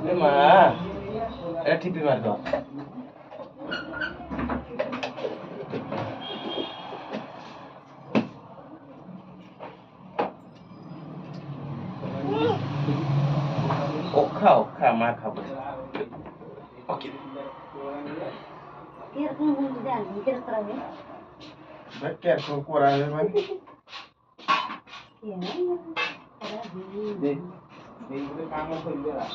এ মা এটা টিপি মার দাও ওখা ওখা মা খাবো ওকে এরকম বলতে দেন কেন করাবে ভাই কেয়ার করা হবে ভাই দে এইগুলো কাম করবে না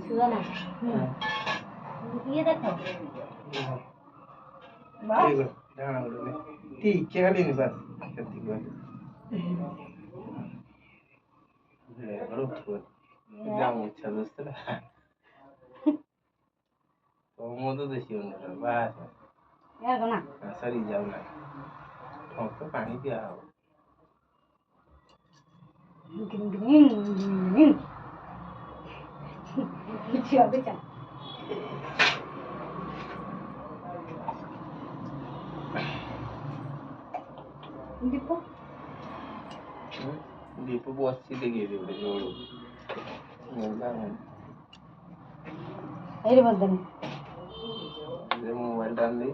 छुआ ना ये देखो বাহ দাঁড়া বলে ঠিক কেন দিন বাস সত্যি করে বড় তো যাও ইচ্ছা দোস্ত না তো মধু দেশি অন্য বাস यार को ना সরি যাও না ঠক তো পানি দিয়া হবে ग्रीन ग्रीन ग्रीन छुआ बेटा दीपो दीपो बसছি দেখে দেবে জোড়ো अरे बंदन मोबाइल डाल दी